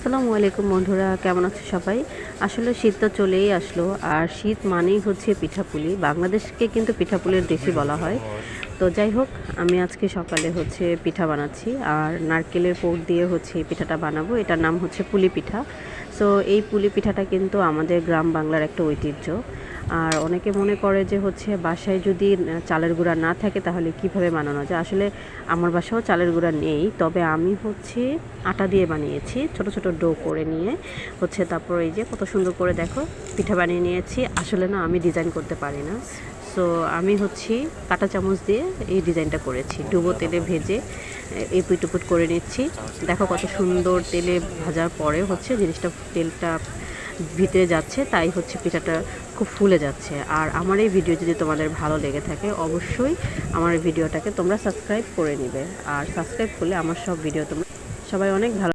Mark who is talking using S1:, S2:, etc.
S1: আসসালামু আলাইকুম বন্ধুরা, কেমন আছো সবাই? আসলে শীত তো চলেই আসলো, আর শীত মানেই হচ্ছে পিঠাপুলি। বাংলাদেশকে কিন্তু পিঠাপুলির দেশই বলা হয়। তো যাই হোক, আমি আজকে সকালে হচ্ছে পিঠা বানাচ্ছি, আর নারকেলের পুর দিয়ে হচ্ছে এই পিঠাটা বানাবো। এটার নাম হচ্ছে পুলি পিঠা। সো এই পুলি পিঠাটা কিন্তু আমাদের গ্রাম বাংলার একটা ঐতিহ্য। আর অনেকে মনে করে যে হচ্ছে বাসায় যদি চালের গুঁড়া না থাকে তাহলে কিভাবে বানানো যায়। আসলে আমার বাসায়ও চালের গুঁড়া নেই, তবে আমি হচ্ছে আটা দিয়ে বানিয়েছি, ছোট ছোট ডো করে নিয়ে হচ্ছে। তারপর এই যে কত সুন্দর করে দেখো পিঠা বানিয়ে নিয়েছি। আসলে না, আমি ডিজাইন করতে পারি না। সো আমি হচ্ছে কাঁটা চামচ দিয়ে এই ডিজাইনটা করেছি। ডুবো তেলে ভেজে এপুট উপুট করে নিচ্ছি। দেখো কত সুন্দর তেলে ভাজার পরে হচ্ছে জিনিসটা, তেলটা ভিতরে যাচ্ছে, তাই হচ্ছে পিঠাটা খুব ফুলে যাচ্ছে। আর আমার এই ভিডিও যদি তোমাদের ভালো লেগে থাকে, অবশ্যই আমার এই ভিডিওটাকে তোমরা সাবস্ক্রাইব করে নিবে। আর সাবস্ক্রাইব করলে আমার সব ভিডিও তোমরা সবাই অনেক ভালো